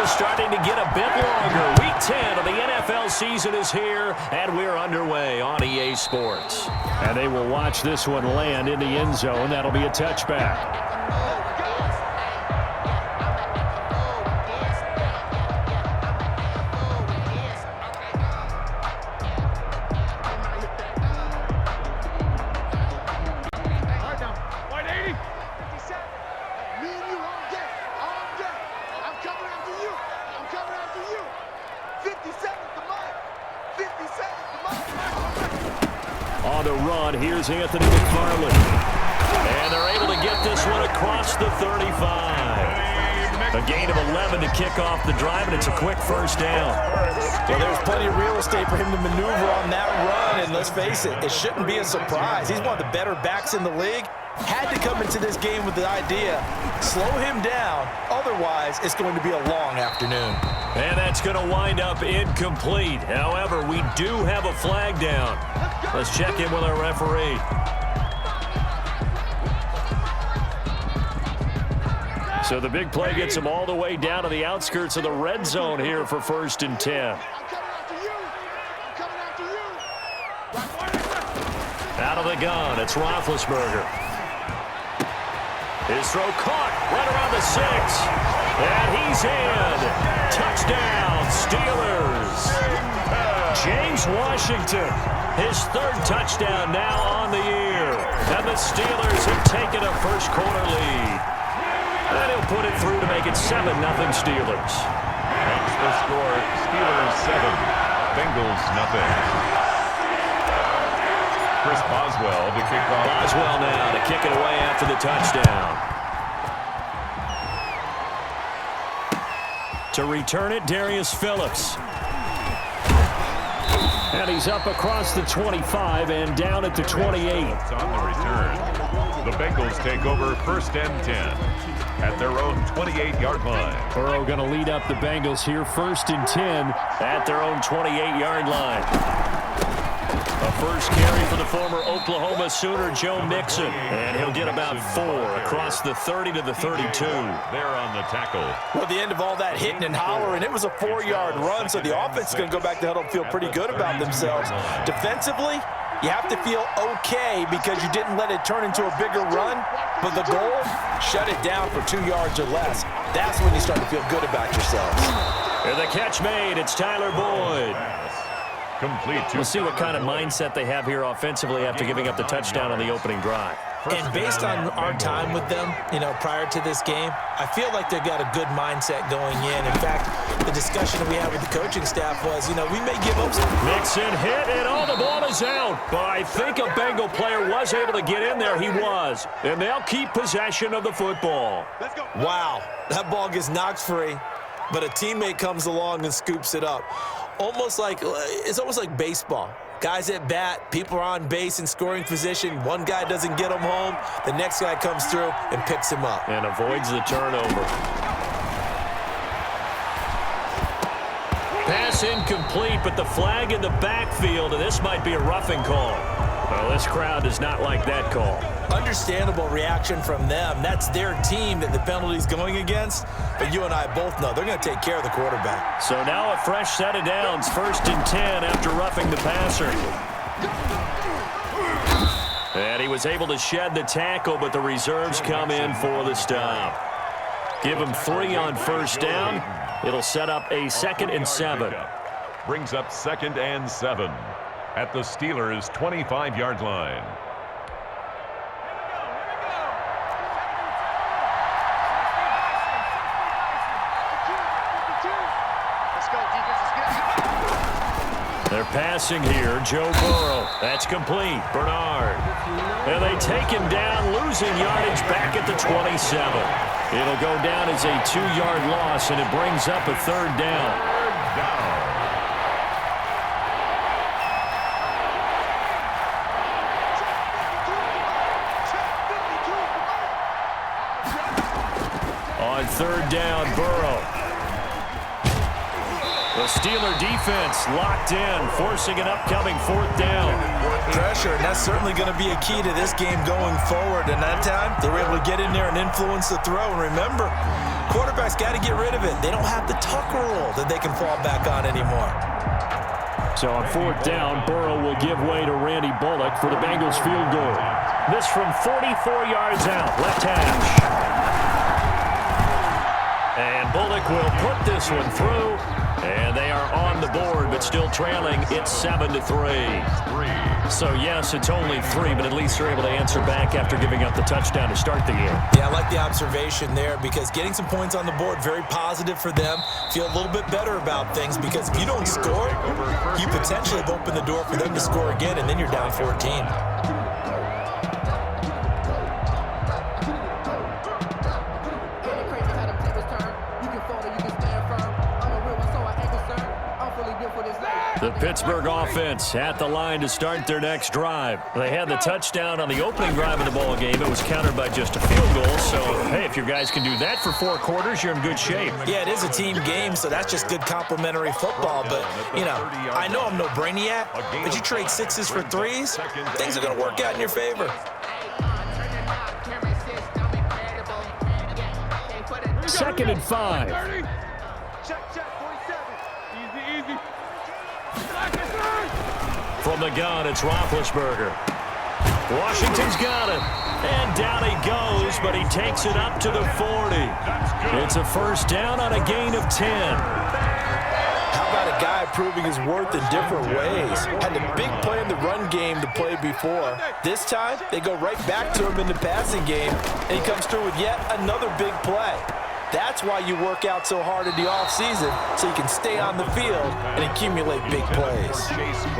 is starting to get a bit longer. Week 10 of the NFL season is here, and we're underway on EA Sports. And they will watch this one land in the end zone. That'll be a touchback. On the run, here's Anthony McFarland. And they're able to get this one across the 35. A gain of 11 to kick off the drive, and it's a quick first down. Well, there's plenty of real estate for him to maneuver on that run, and let's face it, it shouldn't be a surprise. He's one of the better backs in the league. Had to come into this game with the idea, slow him down, otherwise it's going to be a long afternoon. And that's going to wind up incomplete. However, we do have a flag down. Let's check in with our referee. So the big play gets him all the way down to the outskirts of the red zone here for 1st and 10. Out of the gun, it's Roethlisberger. His throw caught right around the 6. And he's in. Touchdown, Steelers. James Washington, his 3rd touchdown now on the year. And the Steelers have taken a first quarter lead. And he'll put it through to make it 7-0 Steelers. That's the score. Steelers 7, Bengals 0. Chris Boswell to kick off. Boswell now to kick it away after the touchdown. To return it, Darius Phillips. And he's up across the 25 and down at the 28. It's on the return. The Bengals take over 1st and 10 at their own 28-yard line. Burrow going to lead up the Bengals here, 1st and 10 at their own 28-yard line. A first carry for the former Oklahoma Sooner, Joe Mixon. And he'll get about 4 across the 30 to the 32. There on the tackle. Well, the end of all that hitting and hollering, it was a 4-yard run, so the offense is going to go back to huddle and feel pretty good about themselves. Defensively, you have to feel okay because you didn't let it turn into a bigger run. But the goal, shut it down for 2 yards or less. That's when you start to feel good about yourselves. And the catch made. It's Tyler Boyd. Complete. We'll see what kind of mindset they have here offensively after giving up the touchdown on the opening drive. And based on our time with them, prior to this game, I feel like they've got a good mindset going in. In fact, the discussion that we had with the coaching staff was, we may give up some. Mixon hit, and the ball is out. But I think a Bengal player was able to get in there. He was. And they'll keep possession of the football. Let's go. Wow, that ball gets knocked free, but a teammate comes along and scoops it up. It's almost like baseball. Guys at bat, people are on base in scoring position. One guy doesn't get him home. The next guy comes through and picks him up. And avoids the turnover. Pass incomplete, but the flag in the backfield, and this might be a roughing call. Well, this crowd does not like that call. Understandable reaction from them. That's their team that the penalty's going against. But you and I both know they're going to take care of the quarterback. So now a fresh set of downs, 1st and 10 after roughing the passer. And he was able to shed the tackle, but the reserves come in for the stop. Give him 3 on 1st down. It'll set up a 2nd and 7. Brings up 2nd and 7 at the Steelers' 25-yard line. They're passing here. Joe Burrow. That's complete. Bernard. And they take him down, losing yardage back at the 27. It'll go down as a 2-yard loss, and it brings up a 3rd down. On 3rd down, Burrow. The Steeler defense locked in, forcing an upcoming 4th down. Pressure, and that's certainly going to be a key to this game going forward. And that time, they were able to get in there and influence the throw. And remember, Quarterback's got to get rid of it. They don't have the tuck rule that they can fall back on anymore. So on fourth down, Burrow will give way to Randy Bullock for the Bengals field goal. This from 44 yards out, left hash. And Bullock will put this one through. And they are on the board, but still trailing. It's 7-3. So, yes, it's only 3, but at least they're able to answer back after giving up the touchdown to start the game. Yeah, I like the observation there because getting some points on the board, very positive for them. Feel a little bit better about things because if you don't score, you potentially have opened the door for them to score again, and then you're down 14. The Pittsburgh offense at the line to start their next drive. They had the touchdown on the opening drive of the ball game. It was countered by just a field goal. So, hey, if your guys can do that for 4 quarters, you're in good shape. Yeah, it is a team game, so that's just good complimentary football. But, you know, I know I'm no brainiac, but you trade 6s for 3s, things are going to work out in your favor. Second and 5. From the gun, it's Roethlisberger. Washington's got it. And down he goes, but he takes it up to the 40. It's a first down on a gain of 10. How about a guy proving his worth in different ways? Had the big play in the run game to play before. This time, they go right back to him in the passing game, and he comes through with yet another big play. That's why you work out so hard in the offseason, so you can stay on the field and accumulate big plays.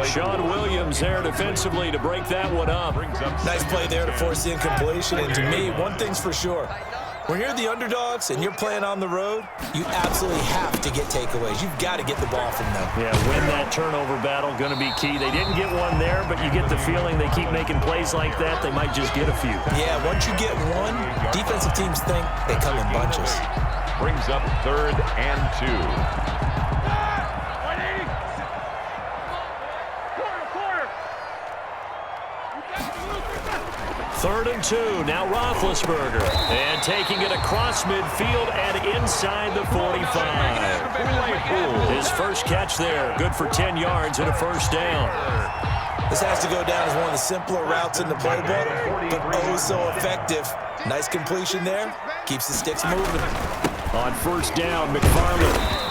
Sean Williams there defensively to break that one up. Nice play there to force the incompletion. And to me, one thing's for sure. When you're the underdogs and you're playing on the road, you absolutely have to get takeaways. You've got to get the ball from them. Yeah, win that turnover battle, going to be key. They didn't get one there, but you get the feeling they keep making plays like that, they might just get a few. Yeah, once you get one, defensive teams think they come in bunches. Brings up 3rd and 2. Third and 2, now Roethlisberger. And taking it across midfield and inside the 45. His first catch there, good for 10 yards and a first down. This has to go down as one of the simpler routes in the playbook, but oh so effective. Nice completion there, keeps the sticks moving. On first down, McFarland.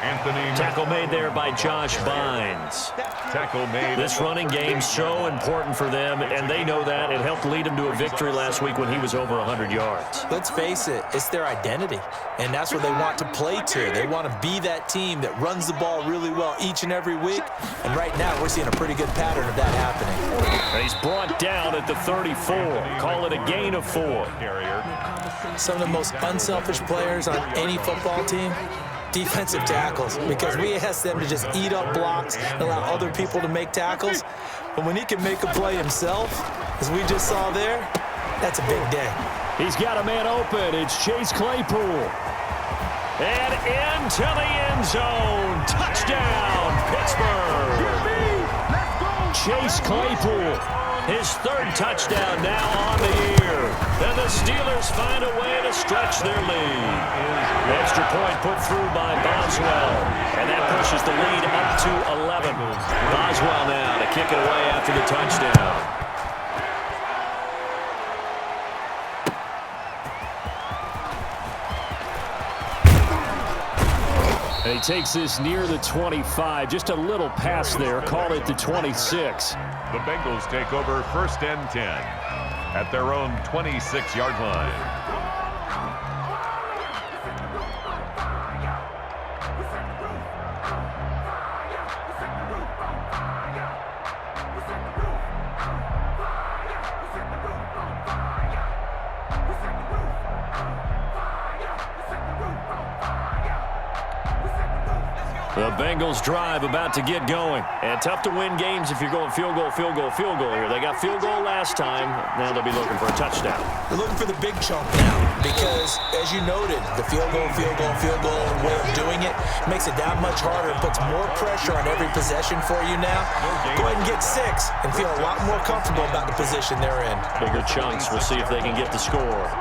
Anthony. Tackle made there by Josh Bynes. Tackle made. This running game's so important for them, and they know that. It helped lead them to a victory last week when he was over 100 yards. Let's face it, it's their identity, and that's what they want to play to. They want to be that team that runs the ball really well each and every week, and right now we're seeing a pretty good pattern of that happening. And he's brought down at the 34. Call it a gain of 4. Some of the most unselfish players on any football team, defensive tackles, because we ask them to just eat up blocks and allow other people to make tackles. But when he can make a play himself, as we just saw there, that's a big day. He's got a man open. It's Chase Claypool. And into the end zone. Touchdown, Pittsburgh. Chase Claypool, his 3rd touchdown now on the year. And the Steelers find a way to stretch their lead. Extra point put through by Boswell. And that pushes the lead up to 11. Boswell now to kick it away after the touchdown. And he takes this near the 25. Just a little pass there. Call it the 26. The Bengals take over 1st and 10 at their own 26-yard line. The Bengals drive about to get going. And tough to win games if you're going field goal, field goal, field goal here. They got field goal last time. Now they'll be looking for a touchdown. They're looking for the big chunk now because, as you noted, the field goal way of doing it makes it that much harder. It puts more pressure on every possession for you now. Go ahead and get 6 and feel a lot more comfortable about the position they're in. Bigger chunks. We'll see if they can get the score.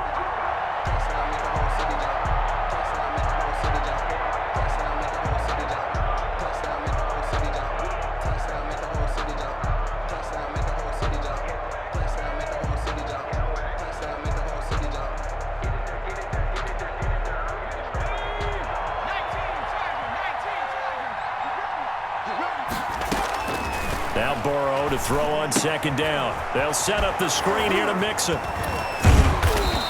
Burrow to throw on second down. They'll set up the screen here to Mixon.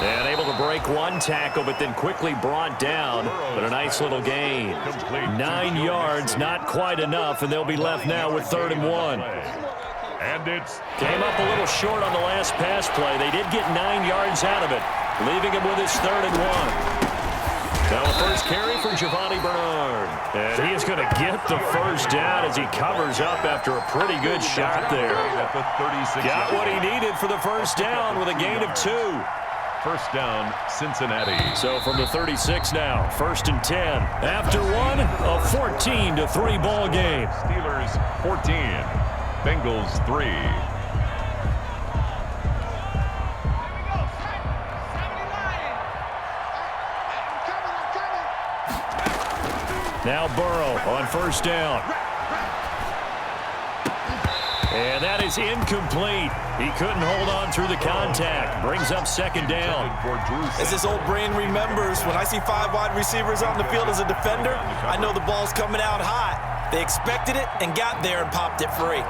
And able to break one tackle, but then quickly brought down. But a nice little gain. 9 yards, not quite enough, and they'll be left now with 3rd and 1. And it's came up a little short on the last pass play. They did get 9 yards out of it, leaving him with his 3rd and 1. Now a first carry for Giovanni Bernard. And he is going to get the first down as he covers up after a pretty good shot there. at the 36. Got what he needed for the first down with a gain of 2. First down, Cincinnati. So from the 36 now, 1st and 10. After one, a 14-3 ball game. Steelers 14, Bengals 3. Now Burrow on first down. And that is incomplete. He couldn't hold on through the contact. Brings up second down. As this old brain remembers, when I see 5 wide receivers on the field as a defender, I know the ball's coming out hot. They expected it and got there and popped it free.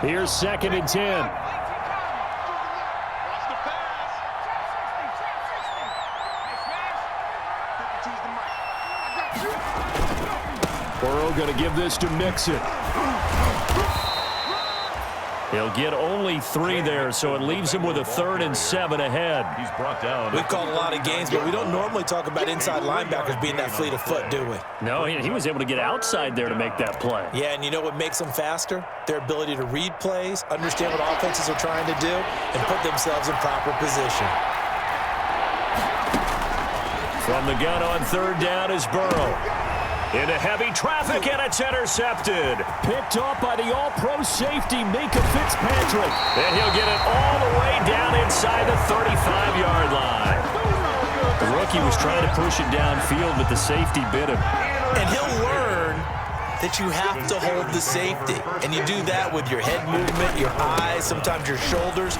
Here's 2nd and 10. Burrow going to give this to Mixon. He'll get only 3 there, so it leaves him with a 3rd and 7 ahead. He's brought down. We've called a lot of games, but we don't normally talk about inside linebackers being that fleet of foot, do we? No, he was able to get outside there to make that play. Yeah, and you know what makes them faster? Their ability to read plays, understand what offenses are trying to do, and put themselves in proper position. From the gun on 3rd down is Burrow. Into heavy traffic, and it's intercepted. Picked off by the all-pro safety, Minkah Fitzpatrick. And he'll get it all the way down inside the 35-yard line. The rookie was trying to push it downfield, but the safety bit him. And he'll learn that you have to hold the safety. And you do that with your head movement, your eyes, sometimes your shoulders.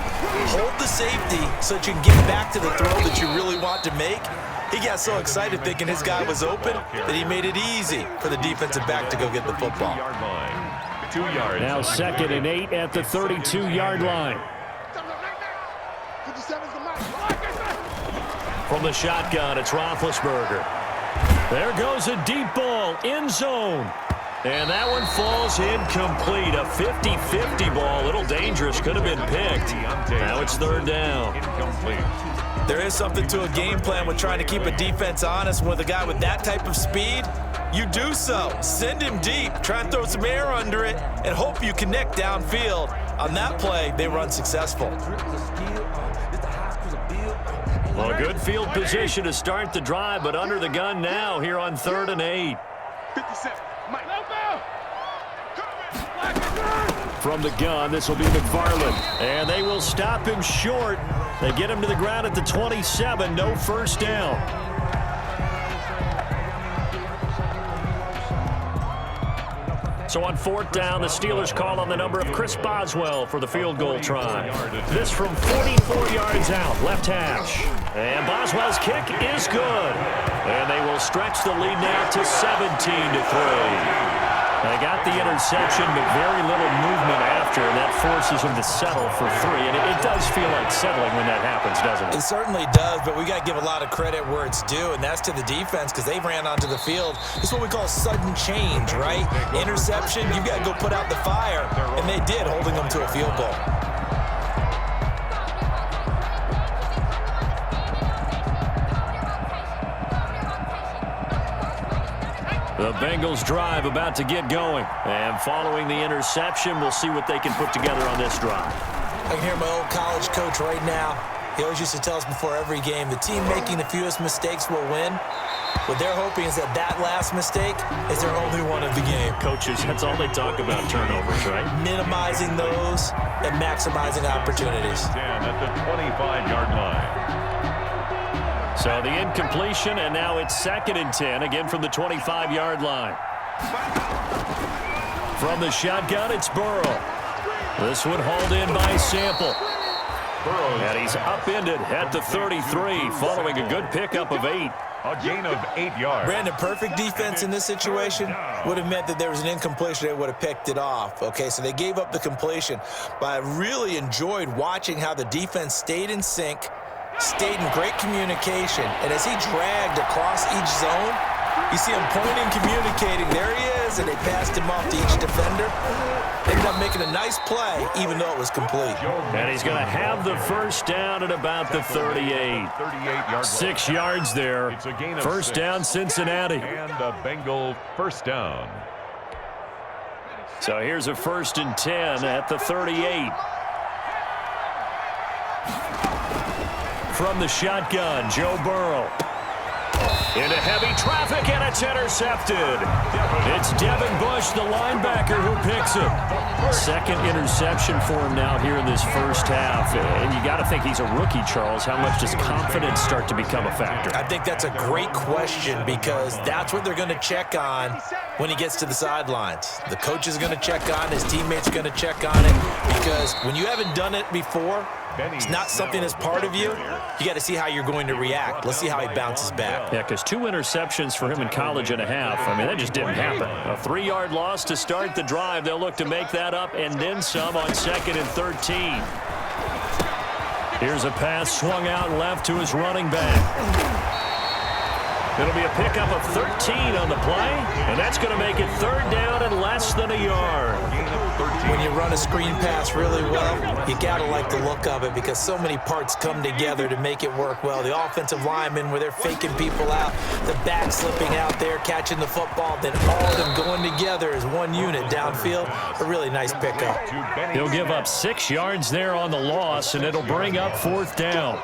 Hold the safety so that you can get back to the throw that you really want to make. He got so excited thinking his guy was open that he made it easy for the defensive back to go get the football. 2 yards. Now 2nd and 8 at the 32-yard line. From the shotgun, it's Roethlisberger. There goes a deep ball, end zone. And that one falls incomplete. A 50-50 ball, a little dangerous, could have been picked. Now it's 3rd down. Incomplete. There is something to a game plan with trying to keep a defense honest. With a guy with that type of speed, you do so. Send him deep. Try and throw some air under it and hope you connect downfield. On that play, they were unsuccessful. Well, a good field position to start the drive, but under the gun now here on 3rd and 8. From the gun, this will be McFarland. And they will stop him short. They get him to the ground at the 27, no first down. So on 4th down, the Steelers call on the number of Chris Boswell for the field goal try. This from 44 yards out, left hash. And Boswell's kick is good. And they will stretch the lead now to 17-3. They got the interception, but very little movement after, and that forces them to settle for 3. And it does feel like settling when that happens, doesn't it? It certainly does, but we got to give a lot of credit where it's due, and that's to the defense because they ran onto the field. It's what we call sudden change, right? Interception, you've got to go put out the fire, and they did, holding them to a field goal. The Bengals drive about to get going. And following the interception, we'll see what they can put together on this drive. I can hear my old college coach right now. He always used to tell us before every game, the team making the fewest mistakes will win. What they're hoping is that that last mistake is their only one of the game. Coaches, that's all they talk about, turnovers, right? Minimizing those and maximizing opportunities. 10 at the 25-yard line. So the incompletion, and now it's 2nd and 10, again from the 25-yard line. From the shotgun, it's Burrow. This one hauled in by Sample. And he's upended at the 33 following a good pickup of 8. A gain of 8 yards. Brandon, perfect defense in this situation would have meant that there was an incompletion. They would have picked it off. Okay, so they gave up the completion. But I really enjoyed watching how the defense stayed in sync, stayed in great communication. And as he dragged across each zone, you see him pointing, communicating. There he is, and they passed him off to each defender. Ended up making a nice play, even though it was complete. And he's going to have the first down at about the 38. 6 yards there. It's a gain of First 6. down, Cincinnati. And a Bengal first down. So here's a 1st and 10 at the 38. From the shotgun, Joe Burrow. Into heavy traffic, and it's intercepted. It's Devin Bush, the linebacker, who picks it. Second interception for him now here in this first half. And you got to think he's a rookie, Charles. How much does confidence start to become a factor? I think that's a great question because that's what they're going to check on when he gets to the sidelines. The coach is going to check on, his teammates are going to check on it because when you haven't done it before, it's not something that's part of you. You got to see how you're going to react. Let's see how he bounces back. Yeah, because 2 interceptions for him in college and a half. I mean, that just didn't happen. A 3-yard loss to start the drive. They'll look to make that up and then some on 2nd and 13. Here's a pass swung out left to his running back. It'll be a pickup of 13 on the play, and that's going to make it 3rd down and less than a yard. When you run a screen pass really well, you got to like the look of it because so many parts come together to make it work well. The offensive linemen where they're faking people out, the back slipping out there, catching the football, then all of them going together as one unit downfield. A really nice pickup. He'll give up 6 yards there on the loss, and it'll bring up 4th down.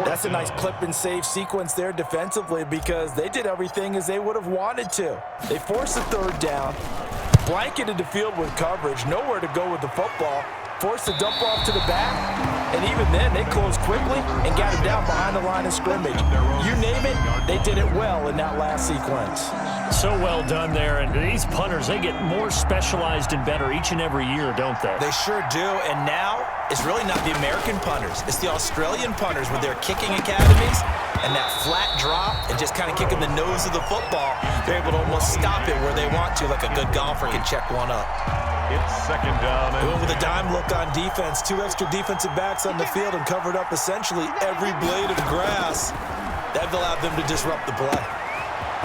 That's a nice clip and save sequence there defensively because they did everything as they would have wanted to. They forced the 3rd down, blanketed the field with coverage, nowhere to go with the football, forced the dump off to the back, and even then they closed quickly and got him down behind the line of scrimmage. You name it, they did it well in that last sequence. So well done there, and these punters, they get more specialized and better each and every year, don't they? They sure do, and now it's really not the American punters. It's the Australian punters with their kicking academies and that flat drop and just kind of kicking the nose of the football. They're able to almost stop it where they want to, like a good golfer can check one up. It's 2nd down. Going with a dime look on defense, 2 extra defensive backs on the field and covered up essentially every blade of grass. That allowed them to disrupt the play.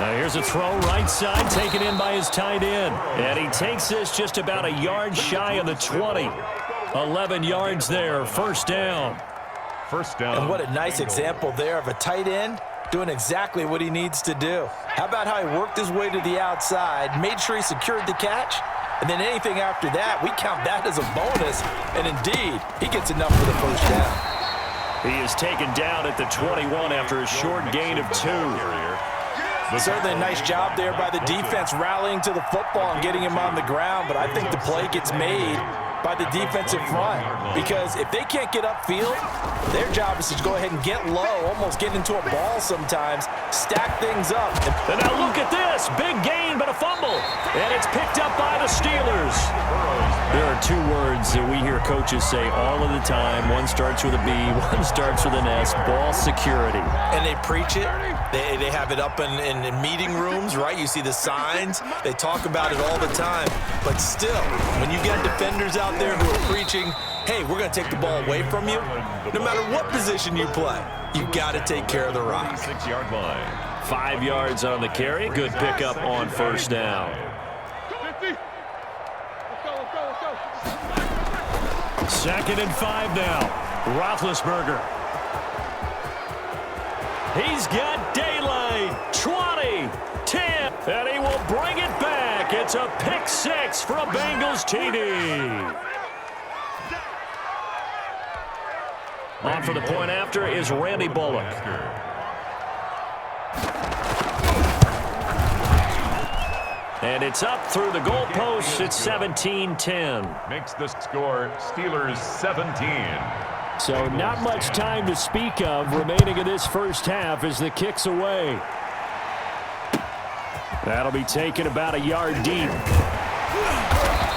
Now here's a throw right side, taken in by his tight end. And he takes this just about a yard shy of the 20. 11 yards there, 1st down. First down. And what a nice example there of a tight end doing exactly what he needs to do. How about how he worked his way to the outside, made sure he secured the catch, and then anything after that, we count that as a bonus. And indeed, he gets enough for the 1st down. He is taken down at the 21 after a short gain of 2. Certainly a nice job there by the defense rallying to the football and getting him on the ground, but I think the play gets made by the defensive front because if they can't get upfield, their job is to go ahead and get low, almost get into a ball sometimes, stack things up. And now look at this, big gain but a fumble, and it's picked up by the Steelers. There are 2 words that we hear coaches say all of the time. One starts with a B, one starts with an S, ball security. And they preach it. They have it up in meeting rooms, right? You see the signs. They talk about it all the time. But still, when you get defenders out there who are preaching, hey, we're going to take the ball away from you, no matter what position you play, you got to take care of the rock. 6-yard line. 5 yards on the carry. Good pickup on 1st down. 2nd and 5 now. Roethlisberger. He's got daylight. 20, 10, and he will bring it back. It's a pick 6 for a Bengals TD. On for the point after is Randy Bullock. And it's up through the goalposts. It's 17-10. Makes the score Steelers 17. So not much time to speak of remaining in this first half as the kick's away. That'll be taken about a yard deep.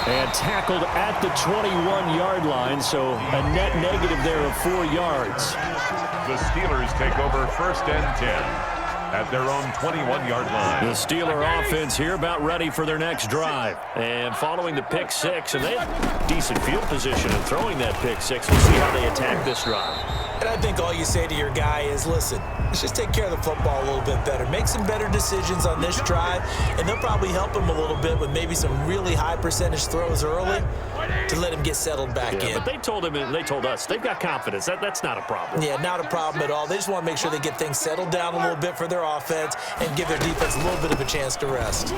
And tackled at the 21-yard line, so a net negative there of 4 yards. The Steelers take over 1st and 10 at their own 21-yard line. The Steeler offense here about ready for their next drive. And following the pick six, and they have decent field position in throwing that pick six. We'll see how they attack this drive. And I think all you say to your guy is, listen, let's just take care of the football a little bit better. Make some better decisions on this drive, and they'll probably help him a little bit with maybe some really high percentage throws early to let him get settled back in. But they told him and they told us they've got confidence. That's not a problem. Yeah, not a problem at all. They just want to make sure they get things settled down a little bit for their offense and give their defense a little bit of a chance to rest.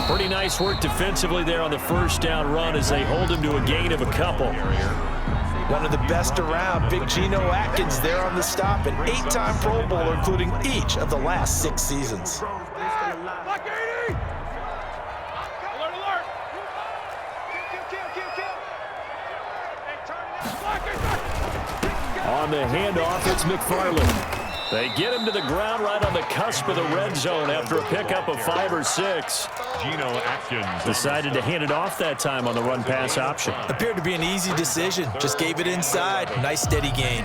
Pretty nice work defensively there on the first down run as they hold him to a gain of a couple. One of the best around, Big Geno Atkins there on the stop, an 8-time Pro Bowler, including each of the last 6 seasons. On the handoff, it's McFarland. They get him to the ground right on the cusp of the red zone after a pickup of 5 or 6. Geno Atkins Decided to hand it off that time on the run-pass option. Appeared to be an easy decision. Just gave it inside. Nice steady gain.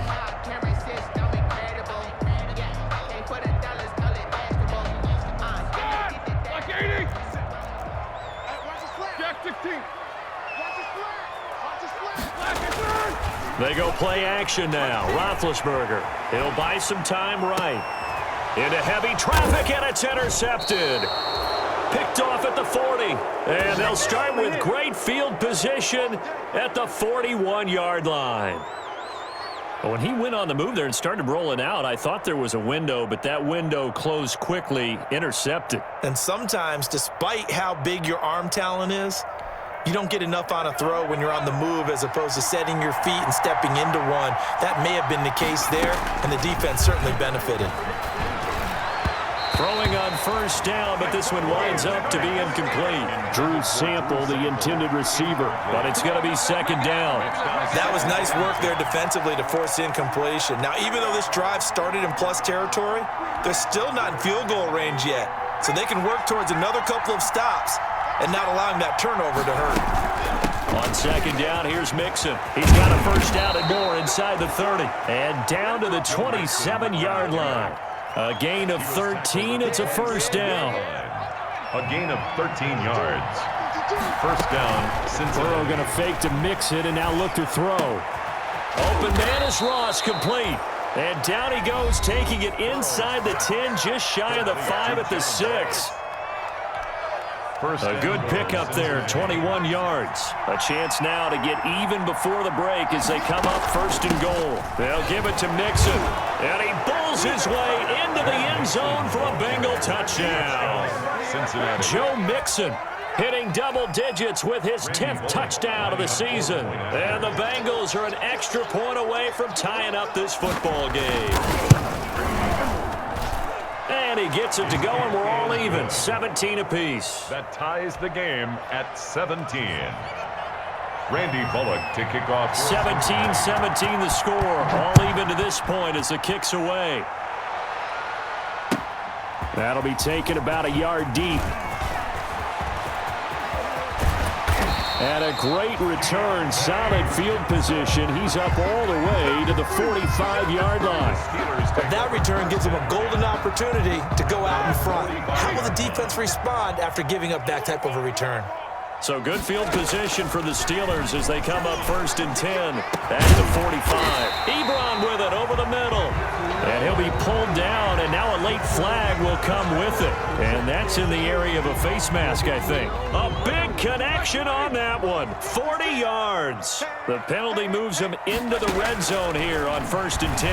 They go play action now. Roethlisberger. He'll buy some time right. Into heavy traffic, and it's intercepted. Picked off at the 40. And they'll start with great field position at the 41-yard line. When he went on the move there and started rolling out, I thought there was a window, but that window closed quickly, intercepted. And sometimes, despite how big your arm talent is, you don't get enough on a throw when you're on the move as opposed to setting your feet and stepping into one. That may have been the case there, and the defense certainly benefited. Throwing on first down, but this one winds up to be incomplete. Drew Sample, the intended receiver, but it's going to be second down. That was nice work there defensively to force incompletion. Now, even though this drive started in plus territory, they're still not in field goal range yet, so they can work towards another couple of stops and not allowing that turnover to hurt. On second down, here's Mixon. He's got a first down and more inside the 30. And down to the 27-yard line. A gain of 13. It's a first down. A gain of 13 yards. First down, Cincinnati. Burrow going to fake to Mixon and now look to throw. Open man is Ross, complete. And down he goes, taking it inside the 10, just shy of the 5 at the 6. A good pickup there, 21 yards. A chance now to get even before the break as they come up first and goal. They'll give it to Mixon, and he bulls his way into the end zone for a Bengal touchdown. Cincinnati. Joe Mixon hitting double digits with his 10th touchdown of the season. And the Bengals are an extra point away from tying up this football game. And he gets it to go, and we're all even, 17 apiece. That ties the game at 17. Randy Bullock to kick off. 17-17 the score. All even to this point as the kick's away. That'll be taken about a yard deep. And a great return, solid field position. He's up all the way to the 45-yard line. That return gives them a golden opportunity to go out in front. How will the defense respond after giving up that type of a return? So good field position for the Steelers as they come up first and 10 at the 45. Ebron with it over the middle. And he'll be pulled down, and now a late flag will come with it. And that's in the area of a face mask, I think. A big connection on that one. 40 yards. The penalty moves him into the red zone here on first and 10.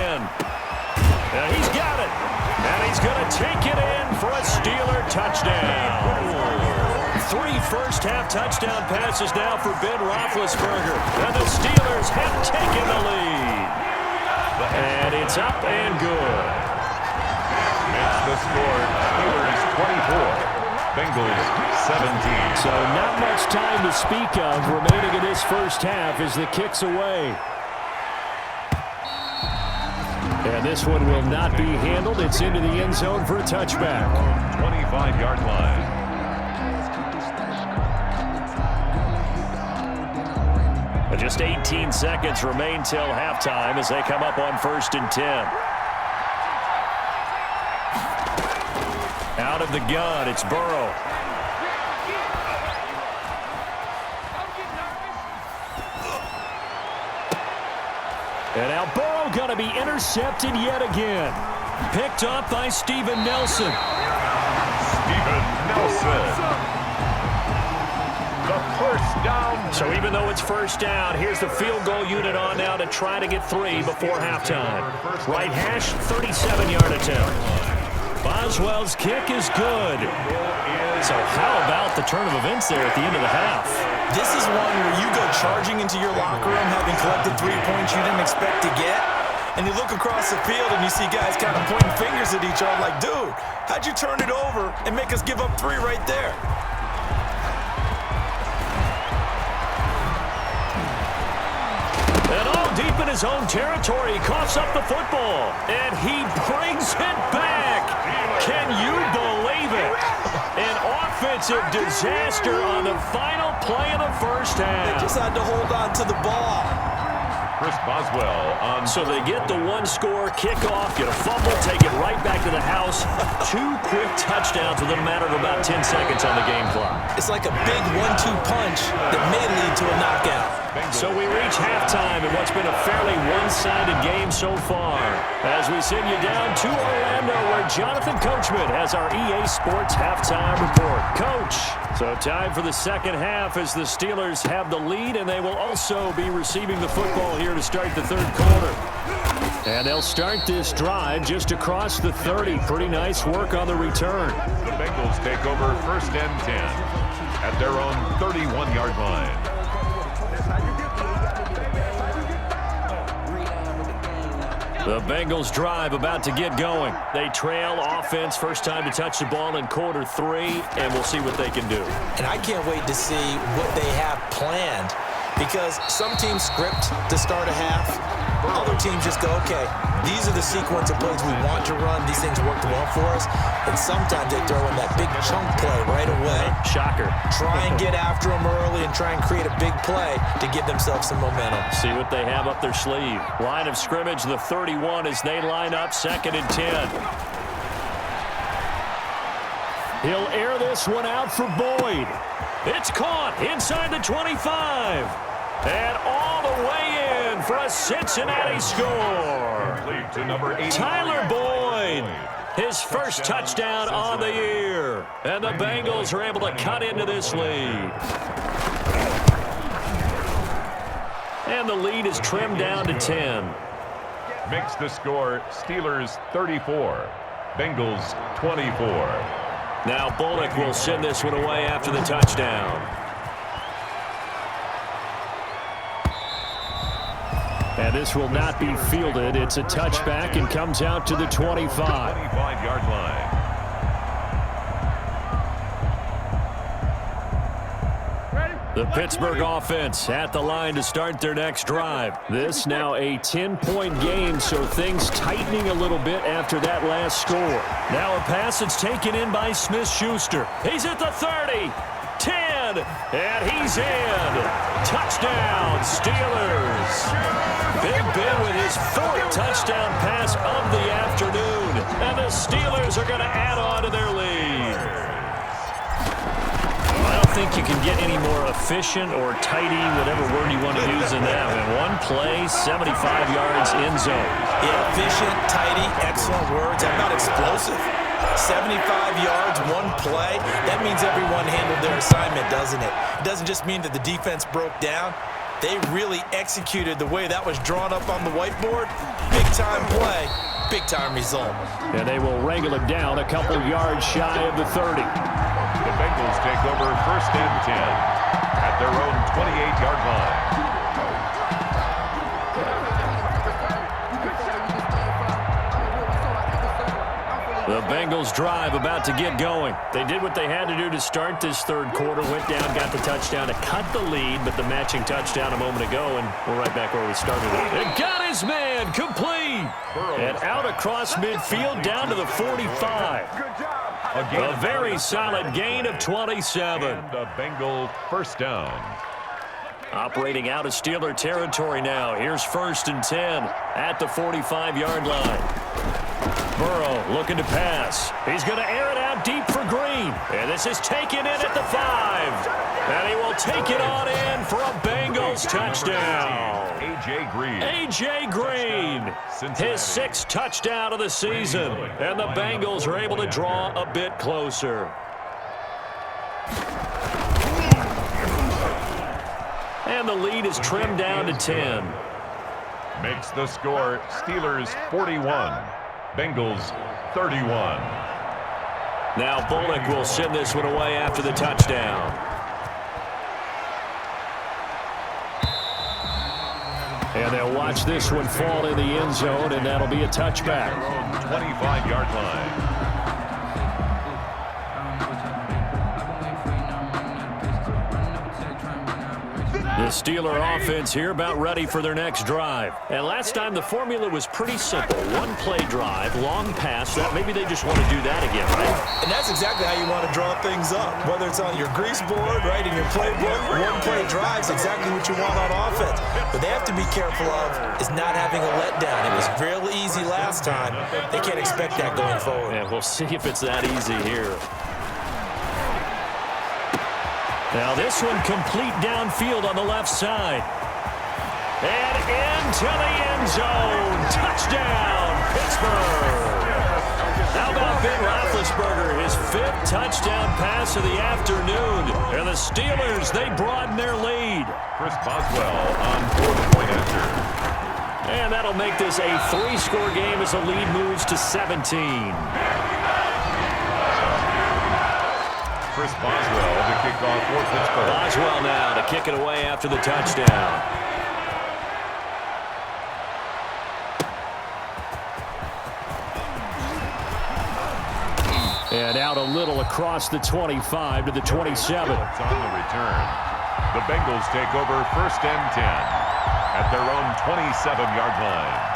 And he's got it. And he's going to take it in for a Steeler touchdown. 3 first-half touchdown passes now for Ben Roethlisberger. And the Steelers have taken the lead. And it's up and good. Makes the score Steelers 24, Bengals 17. So not much time to speak of remaining in this first half as the kick's away. And this one will not be handled. It's into the end zone for a touchback. 25-yard line. And just 18 seconds remain till halftime as they come up on 1st and 10. Out of the gun, it's Burrow. And now Burrow going to be intercepted yet again. Picked up by Steven Nelson. Steven Nelson. The first down. So even though it's first down, here's the field goal unit on now to try to get 3 before halftime. Right hash, 37-yard attempt. Boswell's kick is good. So how about the turn of events there at the end of the half? This is one where you go charging into your locker room having collected 3 points you didn't expect to get, and you look across the field and you see guys kind of pointing fingers at each other like, dude, how'd you turn it over and make us give up 3 right there? And all deep in his own territory, he coughs up the football, and he brings it back. Can you believe it? An offensive disaster on the final play of the first half. They just had to hold on to the ball. Chris Boswell on. So they get the 1-score kickoff, get a fumble, take it right back to the house. 2 quick touchdowns within a matter of about 10 seconds on the game clock. It's like a big 1-2 punch that may lead to a knockout. So we reach halftime in what's been a fairly one-sided game so far. As we send you down to Orlando, where Jonathan Coachman has our EA Sports halftime report. Coach, so time for the second half as the Steelers have the lead, and they will also be receiving the football here to start the third quarter. And they'll start this drive just across the 30. Pretty nice work on the return. The Bengals take over 1st and 10 at their own 31-yard line. The Bengals drive about to get going. They trail offense, first time to touch the ball in quarter 3, and we'll see what they can do. And I can't wait to see what they have planned, because some teams script to start a half. Other teams just go, okay, these are the sequence of plays we want to run. These things worked well for us. And sometimes they throw in that big chunk play right away. Shocker. Try and get after them early and try and create a big play to give themselves some momentum. See what they have up their sleeve. Line of scrimmage, the 31 as they line up, 2nd and 10. He'll air this one out for Boyd. It's caught inside the 25. And all the way in for a Cincinnati score. To number 80. Tyler Boyd, his first touchdown on the year. And the Bengals are able to cut into this lead. And the lead is trimmed down to 10. Makes the score Steelers 34, Bengals 24. Now Bullock will send this one away after the touchdown. And this will not be fielded. It's a touchback and comes out to the 25. 25-yard line. The Pittsburgh offense at the line to start their next drive. This now a 10-point game, so things tightening a little bit after that last score. Now a pass that's taken in by Smith-Schuster. He's at the 30. 10, and he's in. Touchdown, Steelers. Big Ben with his 4th touchdown pass of the afternoon. And the Steelers are going to add on to their lead. I don't think you can get any more efficient or tidy, whatever word you want to use in that. In one play, 75 yards in zone. Yeah, efficient, tidy, excellent words. How about explosive? 75 yards, one play. That means everyone handled their assignment, doesn't it? It doesn't just mean that the defense broke down. They really executed the way that was drawn up on the whiteboard. Big-time play, big-time result. And they will wrangle it down a couple yards shy of the 30. The Bengals take over 1st and 10 at their own 28-yard line. The Bengals drive about to get going. They did what they had to do to start this third quarter. Went down, got the touchdown to cut the lead, but the matching touchdown a moment ago, and we're right back where we started it. And got his man complete. And out across midfield down to the 45. A very solid gain of 27. And a Bengal first down. Operating out of Steeler territory now. Here's 1st and 10 at the 45-yard line. Burrow looking to pass. He's going to air it out deep for Green. And this is taken in at the 5. And he will take it on in for a Bengals touchdown. A.J. Green. A.J. Green, his 6th touchdown of the season. And the Bengals are able to draw a bit closer. And the lead is trimmed down to 10. Makes the score Steelers 41, Bengals 31. Now Bullock will send this one away after the touchdown. And they'll watch this one fall in the end zone, and that'll be a touchback. 25-yard line. The Steeler offense here about ready for their next drive. And last time the formula was pretty simple. One-play drive, long pass. That maybe they just want to do that again, right? And that's exactly how you want to draw things up. Whether it's on your grease board, right, in your playbook, one-play drive is exactly what you want on offense. What they have to be careful of is not having a letdown. It was real easy last time. They can't expect that going forward. And we'll see if it's that easy here. Now this one complete downfield on the left side. And into the end zone. Touchdown, Pittsburgh. How about Ben Roethlisberger, his 5th touchdown pass of the afternoon. And the Steelers, they broaden their lead. Chris Boswell on 4th-point after. And that'll make this a 3-score game as the lead moves to 17. Chris Boswell to kick off for Pittsburgh. Boswell now to kick it away after the touchdown. And out a little across the 25 to the 27. It's on the return. The Bengals take over 1st and 10 at their own 27-yard line.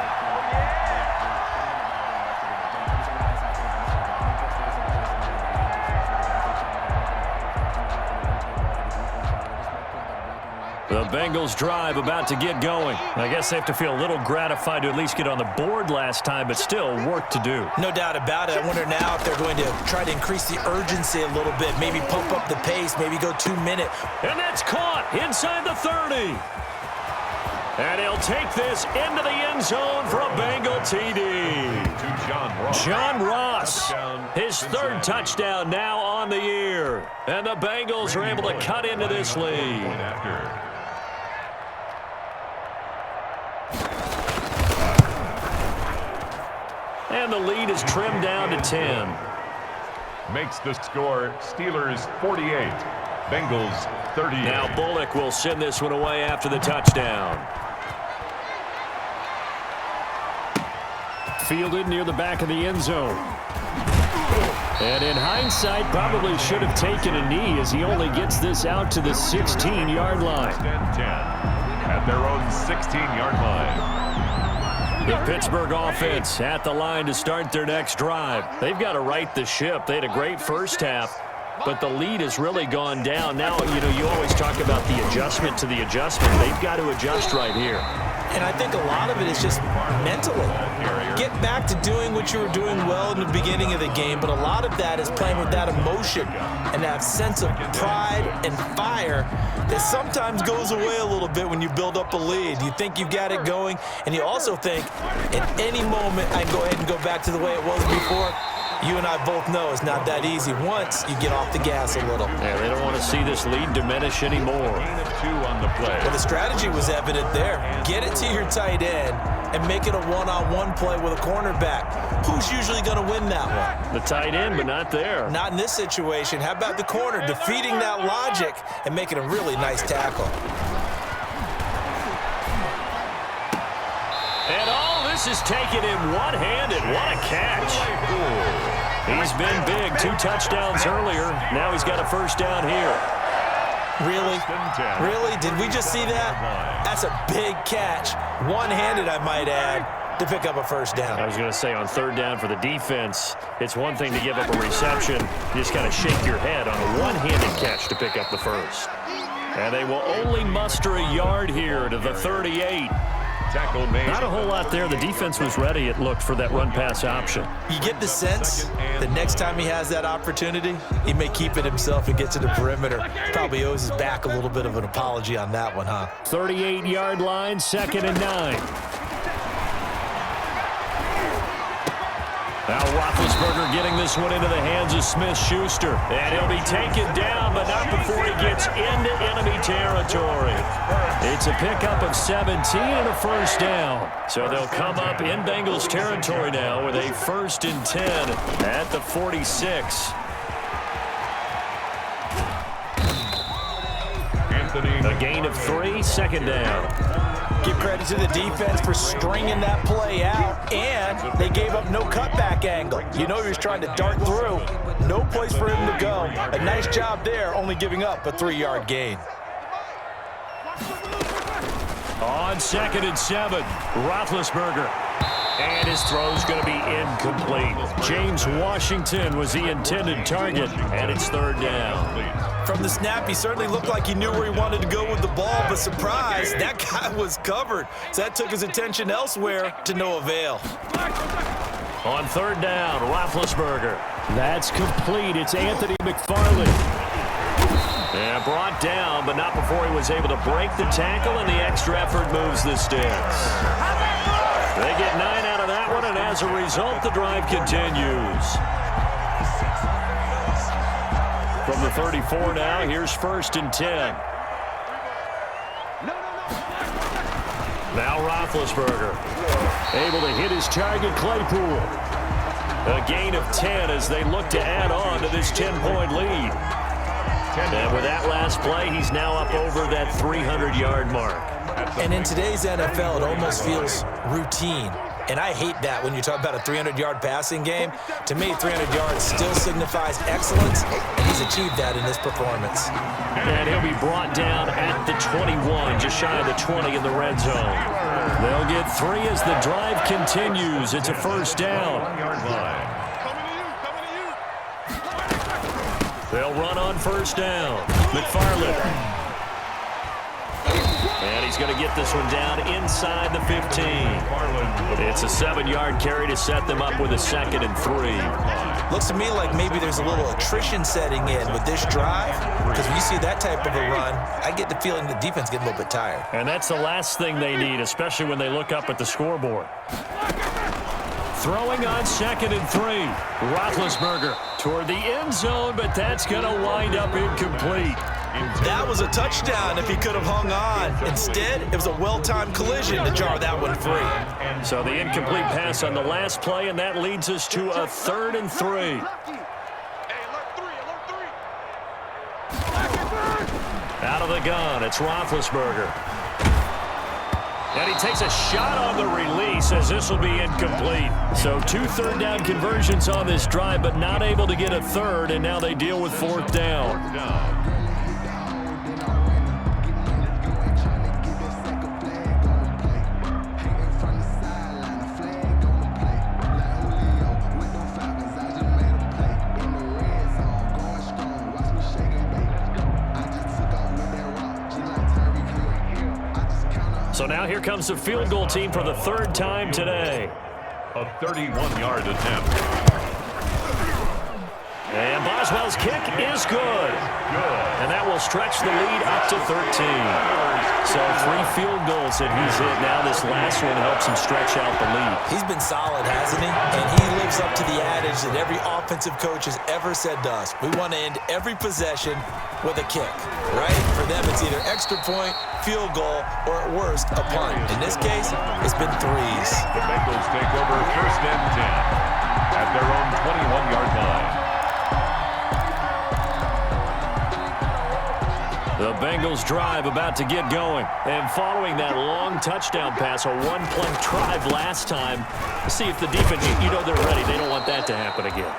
The Bengals drive about to get going. I guess they have to feel a little gratified to at least get on the board last time, but still work to do. No doubt about it. I wonder now if they're going to try to increase the urgency a little bit, maybe pump up the pace, maybe go 2-minute. And that's caught inside the 30. And he'll take this into the end zone for a Bengal TD. John Ross, his 3rd touchdown now on the year. And the Bengals are able to cut into this lead. And the lead is trimmed down to 10. Makes the score Steelers 48, Bengals 38. Now Bullock will send this one away after the touchdown. Fielded near the back of the end zone. And in hindsight, probably should have taken a knee as he only gets this out to the 16-yard line. 10 at their own 16-yard line. The Pittsburgh offense at the line to start their next drive. They've got to right the ship. They had a great first half, but the lead has really gone down. Now, you always talk about the adjustment to the adjustment. They've got to adjust right here. And I think a lot of it is just mentally. Get back to doing what you were doing well in the beginning of the game, but a lot of that is playing with that emotion and that sense of pride and fire that sometimes goes away a little bit when you build up a lead. You think you've got it going, and you also think at any moment I can go ahead and go back to the way it was before. You and I both know it's not that easy once you get off the gas a little. Yeah, they don't want to see this lead diminish anymore. 2 on the play. Well, the strategy was evident there. Get it to your tight end and make it a one-on-one play with a cornerback. Who's usually going to win that one? The tight end, but not there. Not in this situation. How about the corner defeating that logic and making a really nice tackle? And all this is taken in one-handed. What a catch. He's been big. 2 touchdowns earlier. Now he's got a first down here. Really? Really? Did we just see that? That's a big catch. One-handed, I might add, to pick up a first down. I was going to say on 3rd down for the defense, it's one thing to give up a reception. You just got to shake your head on a one-handed catch to pick up the first. And they will only muster a yard here to the 38. Tackle made. Not a whole lot there. The defense was ready, it looked, for that run-pass option. You get the sense that next time he has that opportunity, he may keep it himself and get to the perimeter. Probably owes his back a little bit of an apology on that one, huh? 38-yard line, 2nd and 9. Now Roethlisberger getting this one into the hands of Smith-Schuster. And he'll be taken down, but not before he gets into enemy territory. It's a pickup of 17 and a first down. So they'll come up in Bengals territory now with a 1st and 10 at the 46. A gain of 3, 2nd down. Give credit to the defense for stringing that play out, and they gave up no cutback angle. You know he was trying to dart through. No place for him to go. A nice job there, only giving up a 3-yard gain. On 2nd and 7, Roethlisberger. And his throw's going to be incomplete. James Washington was the intended target, and it's 3rd down. From the snap, he certainly looked like he knew where he wanted to go with the ball, but surprise, that guy was covered. So that took his attention elsewhere to no avail. On 3rd down, Roethlisberger. That's complete. It's Anthony McFarland. And brought down, but not before he was able to break the tackle, and the extra effort moves the sticks. They get 9 out of that one, and as a result, the drive continues. From the 34 now, here's 1st and 10. Now Roethlisberger able to hit his target, Claypool. A gain of 10 as they look to add on to this 10-point lead. And with that last play, he's now up over that 300-yard mark. And in today's NFL, it almost feels routine. And I hate that when you talk about a 300-yard passing game. To me, 300 yards still signifies excellence, and he's achieved that in this performance. And he'll be brought down at the 21, just shy of the 20 in the red zone. They'll get 3 as the drive continues. It's a 1st down. They'll run on 1st down. McFarland. And he's going to get this one down inside the 15. It's a 7-yard carry to set them up with a 2nd and 3. Looks to me like maybe there's a little attrition setting in with this drive, because when you see that type of a run, I get the feeling the defense getting a little bit tired. And that's the last thing they need, especially when they look up at the scoreboard. Throwing on 2nd and 3. Roethlisberger toward the end zone, but that's going to wind up incomplete. That was a touchdown if he could have hung on. Instead, it was a well-timed collision to jar that one free. So the incomplete pass on the last play, and that leads us to a 3rd and 3. Out of the gun, it's Roethlisberger. And he takes a shot on the release as this will be incomplete. So 2 3rd down conversions on this drive, but not able to get a 3rd, and now they deal with 4th down. So now here comes the field goal team for the 3rd time today. A 31-yard attempt. And Boswell's kick is good. And that will stretch the lead up to 13. So 3 field goals that he's hit. Now this last one helps him stretch out the lead. He's been solid, hasn't he? And he lives up to the adage that every offensive coach has ever said to us. We want to end every possession with a kick, right? For them, it's either extra point, field goal, or at worst, a punt. In this case, it's been 3s. The Bengals take over 1st and 10 at their own 21-yard line. The Bengals drive about to get going. And following that long touchdown pass, a 1-play drive last time, see if the defense, you know they're ready. They don't want that to happen again.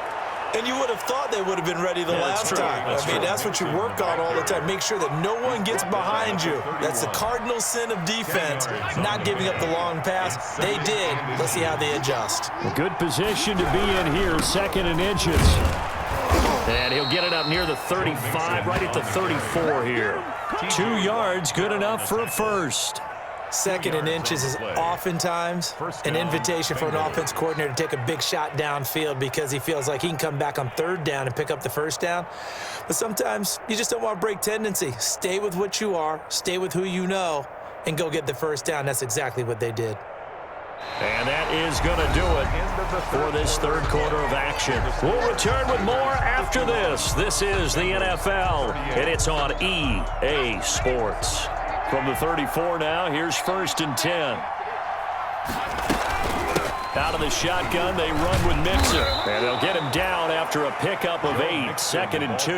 And you would have thought they would have been ready the last time. That's what you work on all the time. Make sure that no one gets behind you. That's the cardinal sin of defense, not giving up the long pass. They did. Let's see how they adjust. A good position to be in here, 2nd and inches. And he'll get it up near the 35, right at the 34 here. 2 yards, good enough for a first. 2nd and inches is oftentimes an invitation for an offense coordinator to take a big shot downfield because he feels like he can come back on 3rd down and pick up the 1st down. But sometimes you just don't want to break tendency. Stay with what you are, stay with who you know, and go get the 1st down. That's exactly what they did. And that is going to do it for this 3rd quarter of action. We'll return with more after this. This is the NFL, and it's on EA Sports. From the 34 now, here's 1st and 10. Out of the shotgun, they run with Mixon. And they'll get him down after a pickup of 8, 2nd and 2.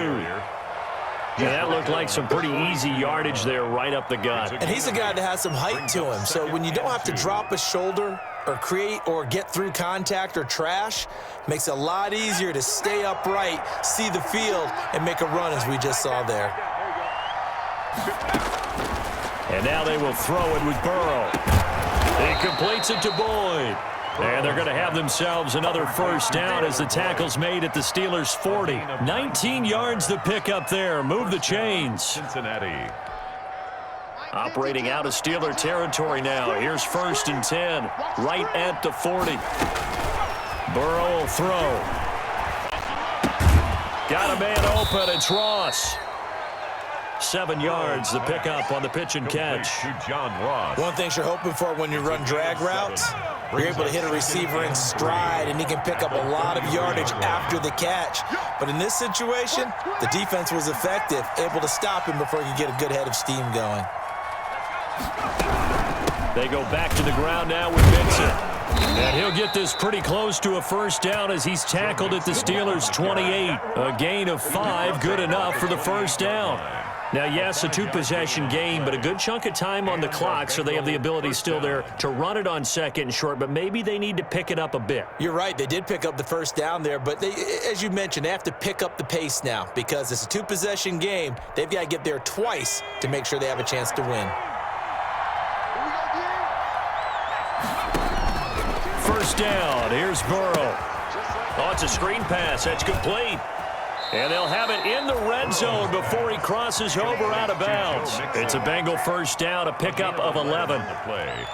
Yeah, that looked like some pretty easy yardage there right up the gut. And he's a guy that has some height to him. So when you don't have to drop a shoulder or create or get through contact or trash, makes it a lot easier to stay upright, see the field, and make a run as we just saw there. And now they will throw it with Burrow. He completes it to Boyd. And they're going to have themselves another 1st down as the tackle's made at the Steelers' 40. 19 yards to pick up there. Move the chains. Cincinnati. Operating out of Steeler territory now. Here's 1st and 10. Right at the 40. Burrow will throw. Got a man open. It's Ross. 7 yards the pickup on the pitch and catch. One thing you're hoping for when you run drag routes, you're able to hit a receiver in stride, and he can pick up a lot of yardage after the catch. But in this situation, the defense was effective, able to stop him before he could get a good head of steam going. They go back to the ground now with Mixon. And he'll get this pretty close to a 1st down as he's tackled at the Steelers' 28. A gain of 5, good enough for the 1st down. Now, yes, a 2-possession game, but a good chunk of time on the clock, so they have the ability still there to run it on 2nd and short, but maybe they need to pick it up a bit. You're right. They did pick up the 1st down there, but they, as you mentioned, they have to pick up the pace now because it's a 2-possession game. They've got to get there twice to make sure they have a chance to win. 1st down. Here's Burrow. Oh, it's a screen pass. That's complete. And they'll have it in the red zone before he crosses over out of bounds. It's a Bengal 1st down, a pickup of 11.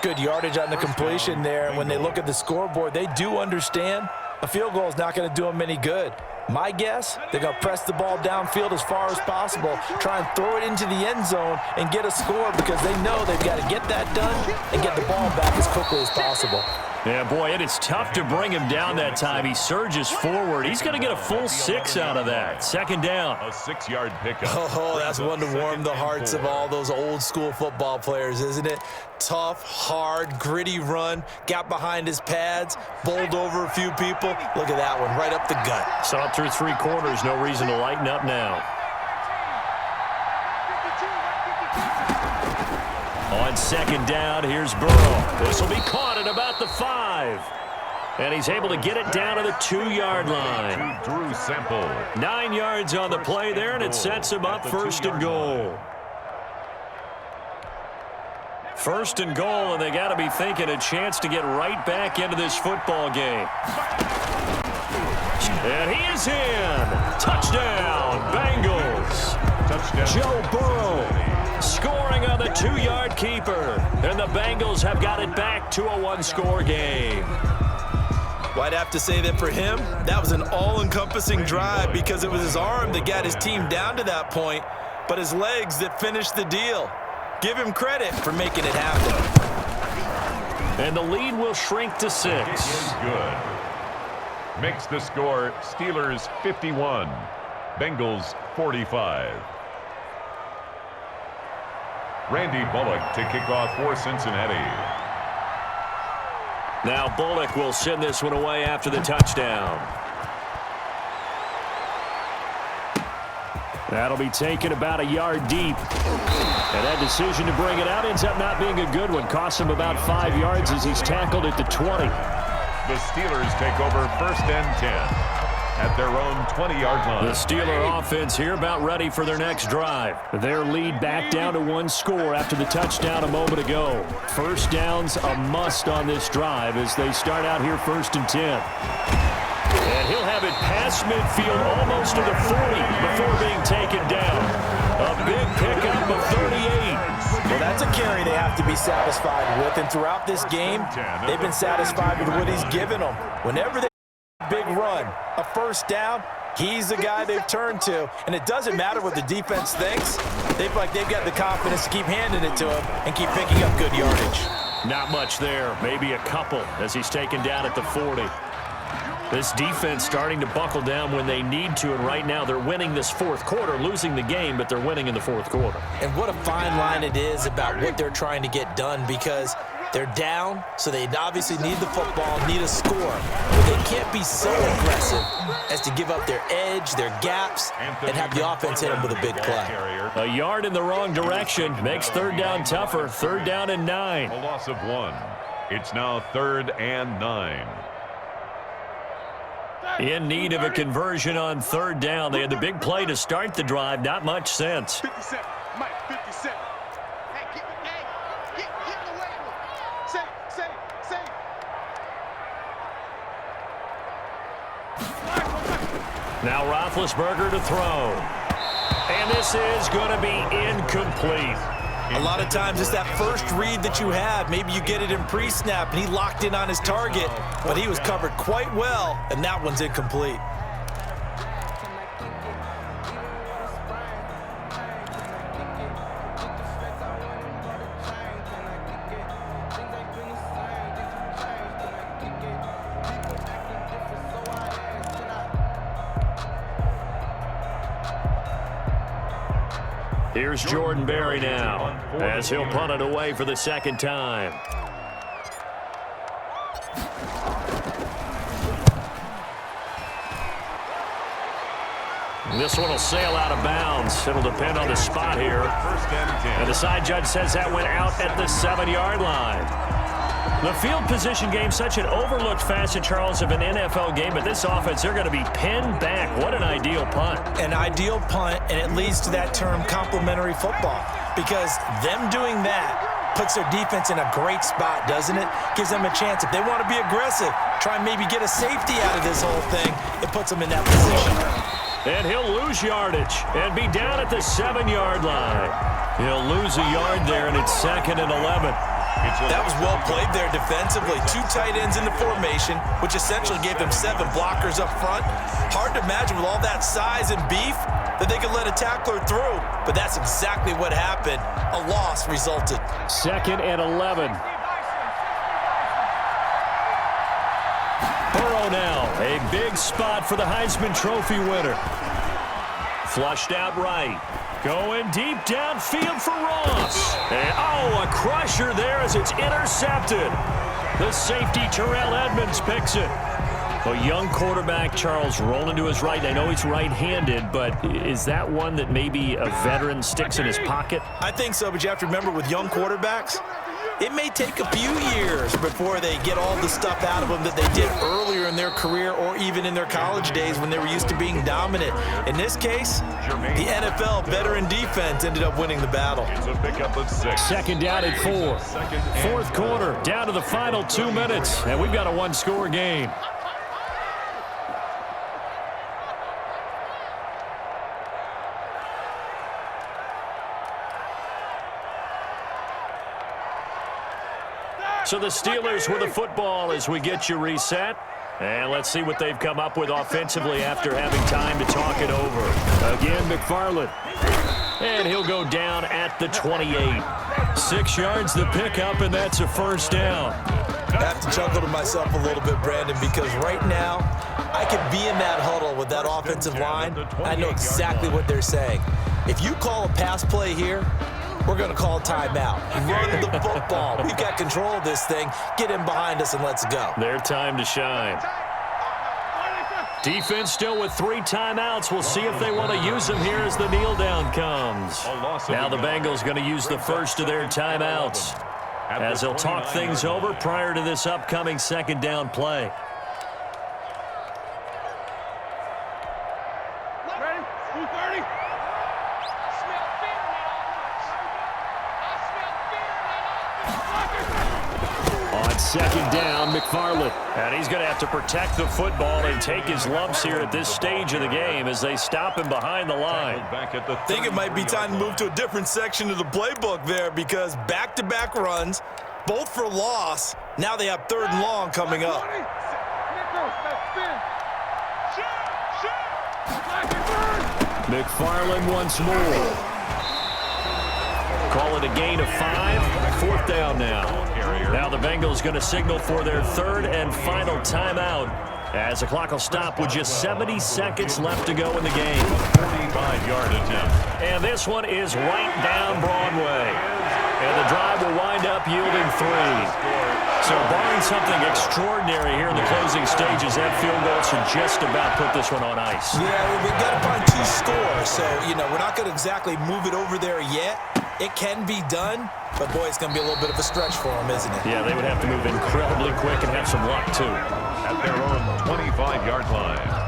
Good yardage on the completion there. And when they look at the scoreboard, they do understand a field goal is not going to do them any good. My guess, they're going to press the ball downfield as far as possible, try and throw it into the end zone and get a score because they know they've got to get that done and get the ball back as quickly as possible. Yeah, boy, it is tough to bring him down that time. He surges forward. He's going to get a full 6 out of that. 2nd down. A 6-yard pickup. Oh, that's one to warm the hearts of all those old-school football players, isn't it? Tough, hard, gritty run. Got behind his pads, bowled over a few people. Look at that one, right up the gut. Saw it through 3 quarters. No reason to lighten up now. On 2nd down, here's Burrow. This will be caught at about the 5. And he's able to get it down to the 2-yard line. Drew Sample. 9 yards on the play there, and it sets him up 1st and goal. 1st and goal, and they got to be thinking a chance to get right back into this football game. And he is in. Touchdown, Bengals. Touchdown. Joe Burrow scoring on the 2-yard keeper. And the Bengals have got it back to a 1-score game. Well, I'd have to say that for him, that was an all-encompassing drive because it was his arm that got his team down to that point, but his legs that finished the deal. Give him credit for making it happen. And the lead will shrink to 6. Good. Makes the score Steelers 51, Bengals 45. Randy Bullock to kick off for Cincinnati. Now Bullock will send this one away after the touchdown. That'll be taken about a yard deep. And that decision to bring it out ends up not being a good one. Costs him about 5 yards as he's tackled at the 20. The Steelers take over 1st and 10 at their own 20-yard line. The Steeler offense here about ready for their next drive. Their lead back down to 1 score after the touchdown a moment ago. 1st down's a must on this drive as they start out here 1st and 10. And he'll have it past midfield almost to the 40 before being taken down. A big pickup of 38. Well, that's a carry they have to be satisfied with. And throughout this game, they've been satisfied with what he's given them. Whenever they big run, a first down, he's the guy they've turned to. And it doesn't matter what the defense thinks. They've got the confidence to keep handing it to him and keep picking up good yardage. Not much there, maybe a couple as he's taken down at the 40. This defense starting to buckle down when they need to, and right now they're winning this fourth quarter, losing the game, but they're winning in the fourth quarter. And what a fine line it is about what they're trying to get done, because they're down, so they obviously need the football, need a score. But they can't be so aggressive as to give up their edge, their gaps, and have the offense hit them with a big play. A yard in the wrong direction makes third down tougher. Third down and 9. A loss of 1. It's now 3rd and 9. In need of a conversion on third down. They had the big play to start the drive. Not much sense. 57. Mike, 57. Hey, get the way. Say. Now Roethlisberger to throw. And this is going to be incomplete. A lot of times it's that first read that you have. Maybe you get it in pre-snap, and he locked in on his target, but he was covered quite well, and that one's incomplete. Here's Jordan Berry now as he'll punt it away for the second time. This one will sail out of bounds. It'll depend on the spot here. And the side judge says that went out at the 7-yard line. The field position game, such an overlooked facet, Charles, of an NFL game, but this offense, they're going to be pinned back. What an ideal punt. An ideal punt, and it leads to that term complementary football, because them doing that puts their defense in a great spot, doesn't it? Gives them a chance. If they want to be aggressive, try and maybe get a safety out of this whole thing, it puts them in that position. And he'll lose yardage and be down at the 7-yard line. He'll lose a yard there, and it's 2nd and 11. That was well played there defensively. 2 tight ends in the formation, which essentially gave them 7 blockers up front. Hard to imagine with all that size and beef that they could let a tackler through, but that's exactly what happened. A loss resulted. 2nd and 11. Burrow now, a big spot for the Heisman Trophy winner. Flushed out right. Going deep downfield for Ross. And, a crusher there as it's intercepted. The safety, Terrell Edmonds, picks it. A young quarterback, Charles, rolling to his right. I know he's right-handed, but is that one that maybe a veteran sticks in his pocket? I think so, but you have to remember with young quarterbacks, it may take a few years before they get all the stuff out of them that they did earlier in their career or even in their college days when they were used to being dominant. In this case, the NFL veteran defense ended up winning the battle. It's a pickup of 6. 2nd down at 4. Fourth quarter, down to the final 2 minutes, and we've got a one-score game. So the Steelers with the football as we get you reset. And let's see what they've come up with offensively after having time to talk it over. Again, McFarland. And he'll go down at the 28. 6 yards the pickup, and that's a first down. I have to chuckle to myself a little bit, Brandon, because right now I could be in that huddle with that offensive line. I know exactly what they're saying. If you call a pass play here, we're going to call a timeout. Run the football. We've got control of this thing. Get in behind us and let's go. Their time to shine. Defense still with 3 timeouts. We'll see if they want to use them here as the kneel down comes. Now the Bengals going to use the first of their timeouts as they'll talk things over prior to this upcoming 2nd down play. second down, McFarland. And he's going to have to protect the football and take his lumps here at this stage of the game as they stop him behind the line. I think it might be time to move to a different section of the playbook there because back-to-back runs, both for loss. Now they have 3rd and long coming up. McFarland once more. Call it a gain of 5. 4th down now. Now the Bengals going to signal for their 3rd and final timeout as the clock will stop with just 70 seconds left to go in the game. 45-yard attempt. And this one is right down Broadway. And the drive will wind up yielding 3. So barring something extraordinary here in the closing stages, that field goal should just about put this one on ice. Yeah, we've got to find 2 scores. So, we're not going to exactly move it over there yet. It can be done, but, boy, it's going to be a little bit of a stretch for them, isn't it? Yeah, they would have to move incredibly quick and have some luck, too. At their own 25-yard line.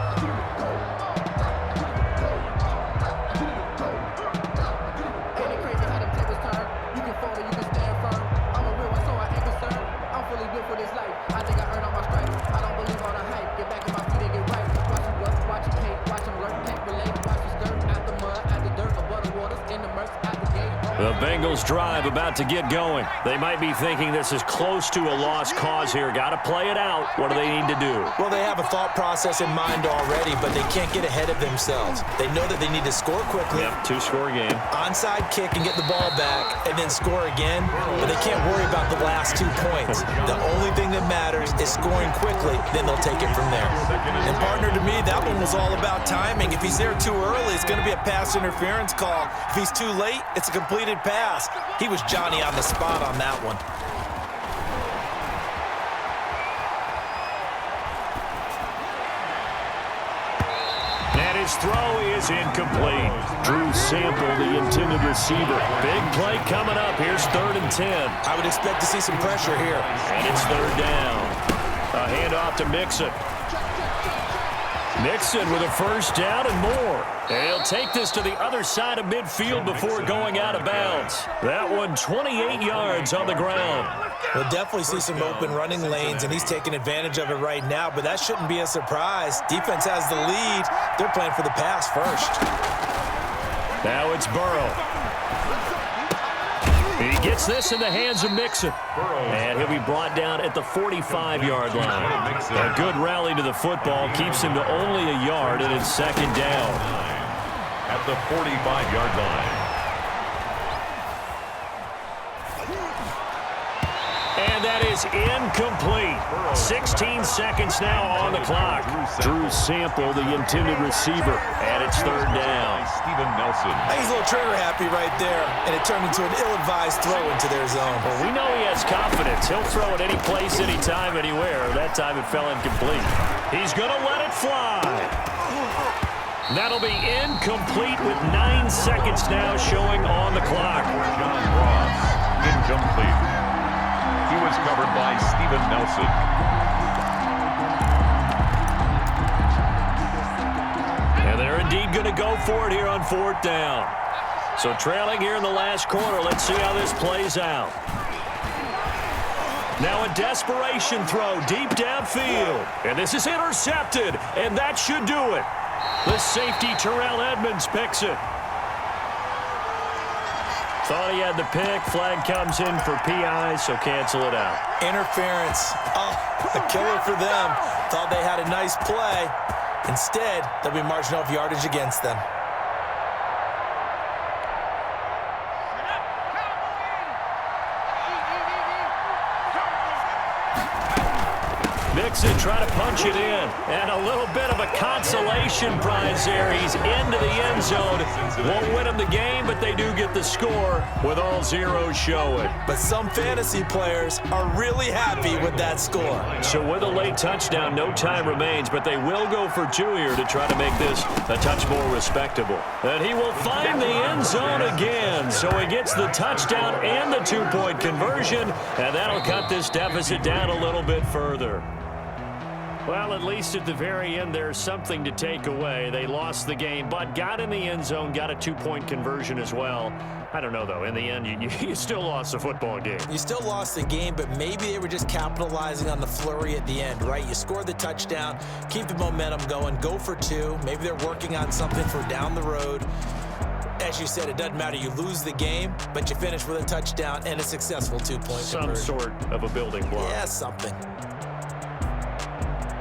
The Bengals drive about to get going. They might be thinking this is close to a lost cause here. Got to play it out. What do they need to do? Well, they have a thought process in mind already, but they can't get ahead of themselves. They know that they need to score quickly. Yep, 2-score game. Onside kick and get the ball back and then score again, but they can't worry about the last 2 points. The only thing that matters is scoring quickly, then they'll take it from there. And, partner, to me, that one was all about timing. If he's there too early, it's going to be a pass interference call. If he's too late, it's a completed pass. He was Johnny on the spot on that one. And his throw is incomplete. Drew Sample, the intended receiver. Big play coming up. Here's 3rd and 10. I would expect to see some pressure here. And it's 3rd down. A handoff to Mixon. Mixon with a 1st down and more. And he'll take this to the other side of midfield before going out of bounds. That one 28 yards on the ground. We'll definitely see some open running lanes, and he's taking advantage of it right now, but that shouldn't be a surprise. Defense has the lead. They're playing for the pass first. Now it's Burrow. He gets this in the hands of Mixon. And he'll be brought down at the 45-yard line. A good rally to the football keeps him to only a yard, and it's 2nd down. At the 45-yard line. And that is incomplete. 16 seconds now on the clock. Drew Sample, the intended receiver, and it's 3rd down. Steven Nelson. I think he's a little trigger happy right there, and it turned into an ill-advised throw into their zone. Well, we know he has confidence. He'll throw it any place, anytime, anywhere. That time it fell incomplete. He's going to let it fly. That'll be incomplete with 9 seconds now showing on the clock. John Ross, incomplete. He was covered by Steven Nelson. And they're indeed going to go for it here on 4th down. So trailing here in the last quarter. Let's see how this plays out. Now a desperation throw deep downfield. And this is intercepted. And that should do it. The safety, Terrell Edmonds, picks it. Thought he had the pick. Flag comes in for PI, so cancel it out. Interference. Oh, a killer for them. Thought they had a nice play. Instead, they'll be marching off yardage against them. Mixon trying to punch it in. And a little bit of a consolation prize there. He's into the end zone. Won't win him the game, but they do get the score with all zeros showing. But some fantasy players are really happy with that score. So with a late touchdown, no time remains, but they will go for 2 here to try to make this a touch more respectable. And he will find the end zone again. So he gets the touchdown and the 2-point conversion, and that'll cut this deficit down a little bit further. Well, at least at the very end, there's something to take away. They lost the game, but got in the end zone, got a 2-point conversion as well. I don't know, though. In the end, you still lost the football game. You still lost the game, but maybe they were just capitalizing on the flurry at the end, right? You score the touchdown, keep the momentum going, go for 2. Maybe they're working on something for down the road. As you said, it doesn't matter. You lose the game, but you finish with a touchdown and a successful 2-point conversion. Some sort of a building block. Yeah, something.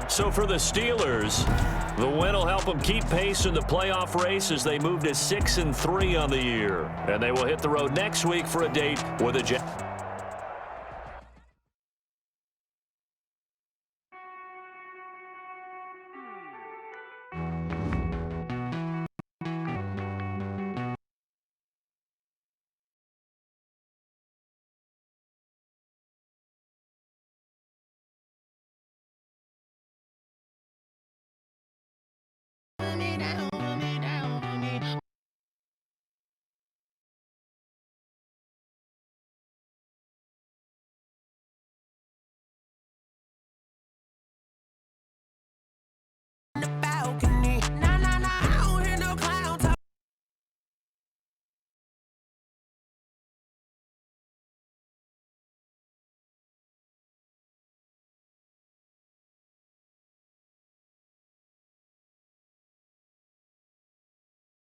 So for the Steelers, the win will help them keep pace in the playoff race as they move to 6-3 on the year. And they will hit the road next week for a date with the Jets.